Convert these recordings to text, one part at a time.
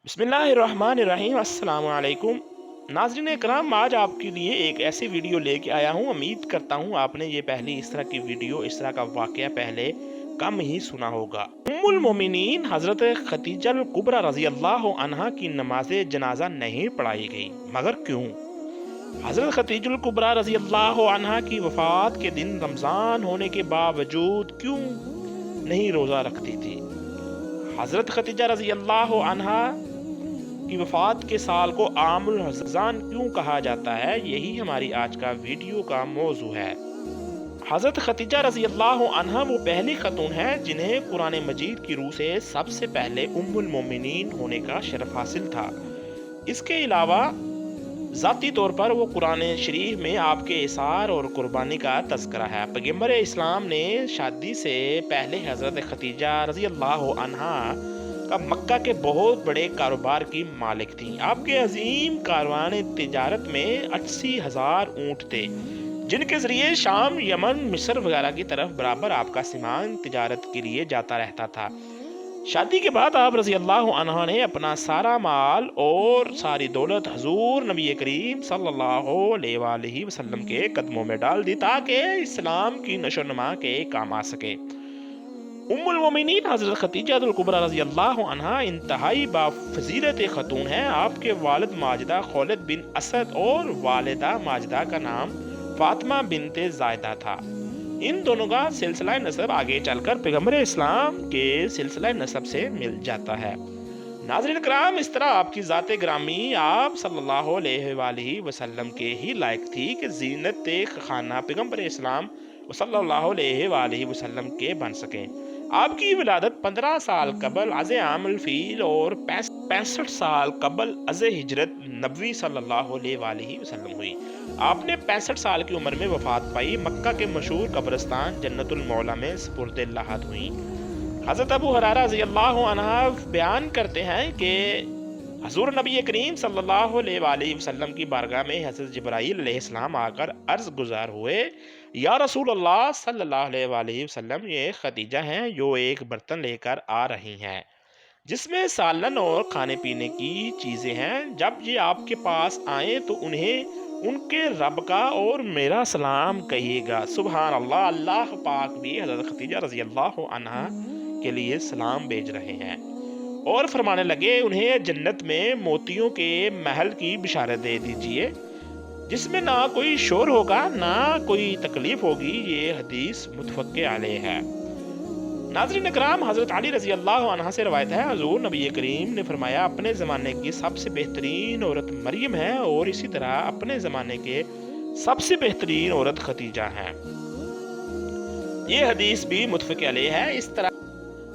बिस्मिल्लाहिर्रहमानिर्रहीम। अस्सलाम वालेकुम नाज़रीन इकराम, आज आपके लिए एक ऐसी वीडियो लेके आया हूँ। उम्मीद करता हूँ आपने ये पहले इस तरह की वीडियो, इस तरह का वाक़या पहले कम ही सुना होगा। उम्मुल मोमिनीन हज़रत खतीजा कुबरा रज़ी अल्लाह अन्हा की नमाज जनाजा नहीं पढ़ाई गई, मगर क्यों? हज़रत खतीजुल कुबरा रज़ी अल्लाह अन्हा की वफ़ात के दिन रमज़ान होने के बावजूद क्यों नहीं रोज़ा रखती थी? हज़रत खतीजा रज़ी अल्लाह अन्हा की वफ़ात के साल को आमुल रमज़ान क्यों कहा जाता है, यही हमारी आज का वीडियो का मौजू है। हज़रत खतीजा रज़ी अल्लाह अन्हा वो पहली खतून है जिन्हें कुरान मजीद की रूह से सबसे पहले उम्मुल मोमिनीन होने का शरफ हासिल था। इसके अलावा ज़ाती तौर पर वो कुरान शरीफ में आपके इसार और कुर्बानी का तज़किरा है। पैगंबर इस्लाम ने शादी से पहले हज़रत खतीजा रज़ी अल्लाह अन्हा का मक्का के बहुत बड़े कारोबार की मालिक थी। आपके अजीम कारवान तिजारत में 80,000 ऊँट थे, जिनके ज़रिए शाम, यमन, मिस्र वगैरह की तरफ बराबर आपका सामान तिजारत के लिए जाता रहता था। शादी के बाद आप रज़ी अल्लाह अन्हा ने अपना सारा माल और सारी दौलत हजूर नबी करीम सल्लल्लाहु अलैहि वसल्लम के कदमों में डाल दी, ताकि इस्लाम की नशो नमा के काम आ सके। उम्मुल मोमिनीन हज़रत खतीजा कुबरा रज़ी अल्लाह अन्हा इंतहाई बाफजीलत खतून हैं। आपके वालिद माजिदा खौलद बिन असद और वालिदा माजिदा का नाम फातिमा बिनते ज़ायदा था। इन दोनों का सिलसिला नसब आगे चलकर पैगंबर इस्लाम के सिलसिला नसब से मिल जाता है। नाज़रीन कराम, इस तरह आपकी ज़ात ग्रामी आप सल्लल्लाहु अलैहि वसल्लम के ही लायक थी कि जीनत खाना पैगंबर इस्लाम सल्लल्लाहु अलैहि वसल्लम के बन सकें। आपकी विलादत 15 साल कबल अज़ आमुल फ़ील और 65 साल कबल अज़ हिजरत नबवी सल्लल्लाहु अलैहि वसल्लम हुई। आपने 65 साल की उम्र में वफ़ात पाई। मक्का के मशहूर कब्रिस्तान जन्नतुल मौला में सुपुर्द लाहद हुई। हज़रत अबू हुरैरा रज़ी अल्लाह अन्हा बयान करते हैं कि हज़ूर नबी करीम सल्लल्लाहु अलैहि वसल्लम की बारगाह में हज़रत जिब्राईल अलैहिस्सलाम आकर अर्ज़ गुज़ार हुए, या रसूल अल्लाह सल्लल्लाहु अलैहि वसल्लम, ये खतीजा हैं जो एक बर्तन लेकर आ रही हैं जिसमें सालन और खाने पीने की चीज़ें हैं। जब ये आपके पास आए तो उन्हें उनके रब का और मेरा सलाम कहिएगा। सुबहान अल्लाह, अल्लाह पाक भी हज़रत खतीजा रज़ी अल्लाह अन्हा के लिए सलाम भेज रहे हैं और फरमाने लगे, उन्हें जन्नत में मोतियों के महल की बिशारत दे दीजिए, जिसमें ना कोई शोर होगा ना कोई तकलीफ होगी। ये हदीस मुतफक्के अलैह है। नाज़रीन इकराम, हज़रत अली रज़ी अल्लाह अन्हा से रवायत है, हज़ूर नबी करीम ने फरमाया, अपने ज़माने की सबसे बेहतरीन औरत मरियम है और इसी तरह अपने ज़माने के सबसे बेहतरीन औरत खतीजा है। ये हदीस भी मुतफक्के अलैह है। इस तरह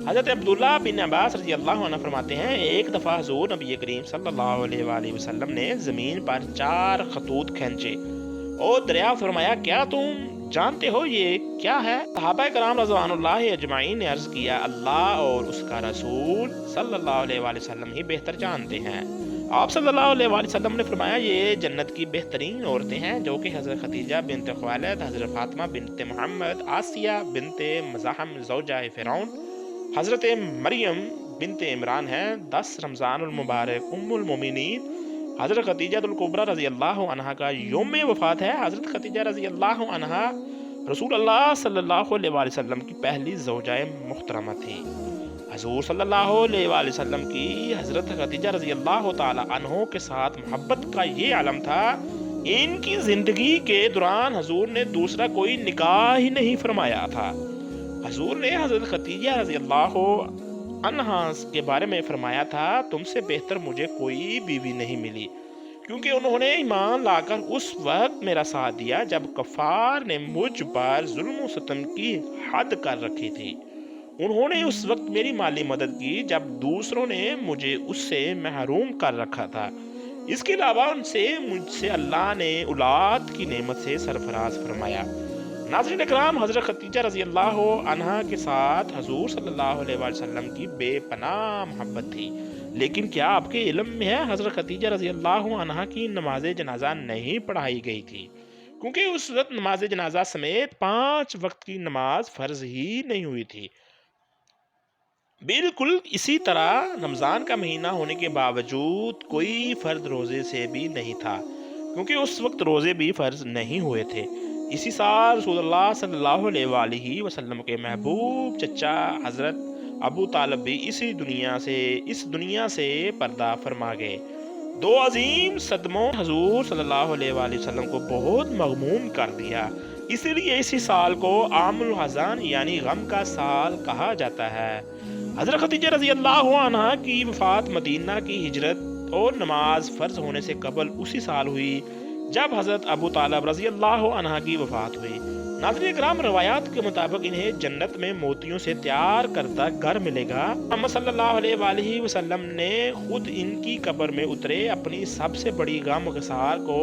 हज़रत अब्दुल्ला बिन अब्बास रज़ी अल्लाह अन्हु फरमाते हैं, एक दफ़ा हुज़ूर नबी करीम सल्लल्लाहु अलैहि वसल्लम ने ज़मीन पर 4 खतूत खींचे और दरियाफ़्त फरमाया, क्या तुम जानते हो ये क्या है? सहाबा कराम रज़वानुल्लाहि अजमाइन ने अर्ज़ किया, अल्लाह और उसका रसूल सल्लल्लाहु अलैहि वसल्लम ही बेहतर जानते हैं। आप सल्लल्लाहु अलैहि वसल्लम ने फरमाया, ये जन्नत की बेहतरीन औरतें हैं जो कि हज़रत खतीजा बिनत खुवैलिद, हज़रत फातिमा बिनत मोहम्मद, आसिया बिनत मज़ाहम ज़ौजा फ़िरौन, हज़रत मरियम बिनत इमरान हैं। 10 रमज़ानुल मुबारक उम्मुल मोमिनीन हज़रत खतीजा कुबरा रज़ी अल्लाह अन्हा का यौम वफ़ात है। हज़रत खतीजा रज़ी अल्लाह अन्हा रसूल अल्लाह सल्लल्लाहु अलैहि वसल्लम की पहली ज़ौजाए मुहतरमा थी। हज़ूर सल्लल्लाहु अलैहि वसल्लम की हज़रत खतीजा रज़ी अल्लाह ताला अन्हों के साथ मोहब्बत का ये आलम था, इनकी ज़िंदगी के दौरान हज़ूर ने दूसरा कोई निकाह ही नहीं फरमाया था। हज़ूर ने हज़रत खतीजा रज़ी अल्लाह अन्हा के बारे में फरमाया था, तुमसे बेहतर मुझे कोई बीवी नहीं मिली, क्योंकि उन्होंने ईमान लाकर उस वक्त मेरा साथ दिया जब कफ़ार ने मुझ पर जुल्म सितम की हद कर रखी थी। उन्होंने उस वक्त मेरी माली मदद की जब दूसरों ने मुझे उससे महरूम कर रखा था। इसके अलावा उनसे मुझसे अल्लाह ने औलाद की नेमत से सरफराज फरमाया। नाज़रीन इकराम, हज़रत खतीजा रज़ी अल्लाह अन्हा के साथ हज़ूर सल्लल्लाहु अलैहि वसल्लम की बेपनाह मोहब्बत थी। लेकिन क्या आपके इल्म में है, हज़रत खतीजा रज़ी अल्लाह अन्हा की नमाज जनाजा नहीं पढ़ाई गई थी, क्योंकि उस वक्त नमाज जनाजा समेत 5 वक्त की नमाज फ़र्ज ही नहीं हुई थी। बिल्कुल इसी तरह रमज़ान का महीना होने के बावजूद कोई फ़र्द रोज़े से भी नहीं था, क्योंकि उस वक़्त रोज़े भी फ़र्ज़ नहीं हुए थे। इसी साल रसूलुल्लाह सल्लल्लाहु अलैहि वसल्लम के महबूब चचा हज़रत अबू तालिब भी इस दुनिया से पर्दा फरमा गए। दो अजीम सदमों हजूर सल्लल्लाहु अलैहि वसल्लम को बहुत मगमूम कर दिया। इसीलिए इसी साल को आमुल हज़ान यानी गम का साल कहा जाता है। हज़रत खदीजा रज़ी अल्लाह अन्हा की वफ़ात मदीना की हिजरत और नमाज फ़र्ज होने से कबल उसी साल हुई जब हज़रत अबू तालिब रज़ी अल्लाह अन्हा की वफ़ात हुई। नाज़रीन किराम, रवायात के मुताबिक इन्हें जन्नत में मोतियों से तैयार करता घर मिलेगा। मोहम्मद सल्लल्लाहु अलैहि वसल्लम ने खुद इनकी कब्र में उतरे अपनी सबसे बड़ी गम गसार को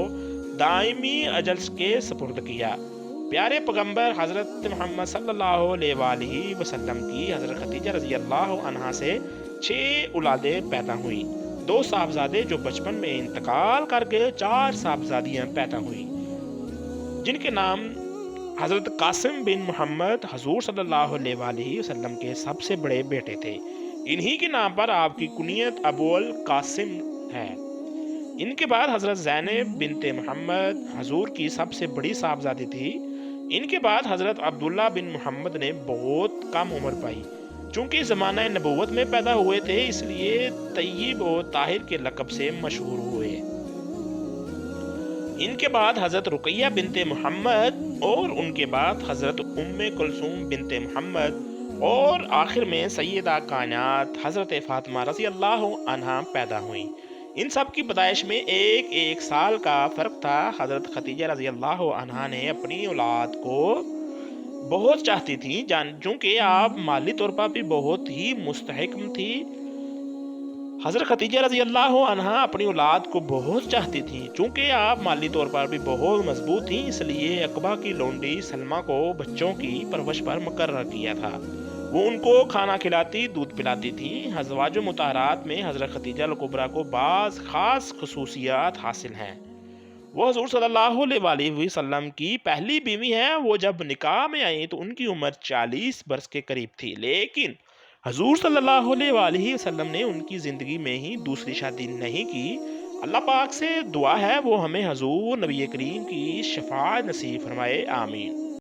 दायमी अजल के सुपुर्द किया। प्यारे पैगंबर हज़रत मोहम्मद सल्लल्लाहु अलैहि वसल्लम की हज़रत खदीजा रज़ी अल्लाह अन्हा से 6 औलादें पैदा हुई। 2 साहबजादे जो बचपन में इंतकाल कर गए, 4 साहबजादियां पैदा हुई जिनके नाम हज़रत कासिम बिन मोहम्मद हजूर सल्लल्लाहु अलैहि वसल्लम के सबसे बड़े बेटे थे। इन्हीं के नाम पर आपकी कुनियत अबुल कासिम है। इनके बाद हज़रत ज़ैनब बिनते मोहम्मद हजूर की सबसे बड़ी साहबजादी थी। इनके बाद हज़रत अब्दुल्ला बिन मोहम्मद ने बहुत कम उम्र पाई। चूंकि ज़माना नबूवत में पैदा हुए थे, इसलिए तय्यब और ताहिर के लक़ब से मशहूर हुए। इनके बाद हज़रत रुकैया बिनते मोहम्मद और उनके बाद हज़रत उम्मे कुलसूम बिनते मोहम्मद और आखिर में सैयदा कायनात हज़रत फ़ातिमा रज़ी अल्लाह अन्हा पैदा हुई। इन सब की पैदाइश में एक साल का फ़र्क था। हज़रत खदीजा रज़ी अल्लाह अन्हा ने अपनी औलाद को बहुत चाहती थी, चूँकि आप माली तौर पर भी बहुत ही मुस्तहिकम थी। हज़रत खदीजा रज़ी अल्लाह अन्हा अपनी औलाद को बहुत चाहती थी, चूँकि आप माली तौर पर भी बहुत मजबूत थी। इसलिए अकबा की लोंडी सलमा को बच्चों की परवरिश पर मुकर्रर किया था। वो उनको खाना खिलाती, दूध पिलाती थी। अज़वाजुल मुतहहरात में हज़रत खदीजा अल कुबरा को बाज़ ख़ास खसूसियात हासिल हैं। वो हज़ूर सल्लल्लाहु अलैहि वसल्लम की पहली बीवी हैं। वो जब निकाह में आई तो उनकी उम्र 40 बरस के करीब थी, लेकिन हज़ूर सल्लल्लाहु अलैहि वसल्लम ने उनकी ज़िंदगी में ही दूसरी शादी नहीं की। अल्लाह पाक से दुआ है वो हमें हज़ूर नबी करीम की शफ़ाअत नसीब फरमाए, आमीन।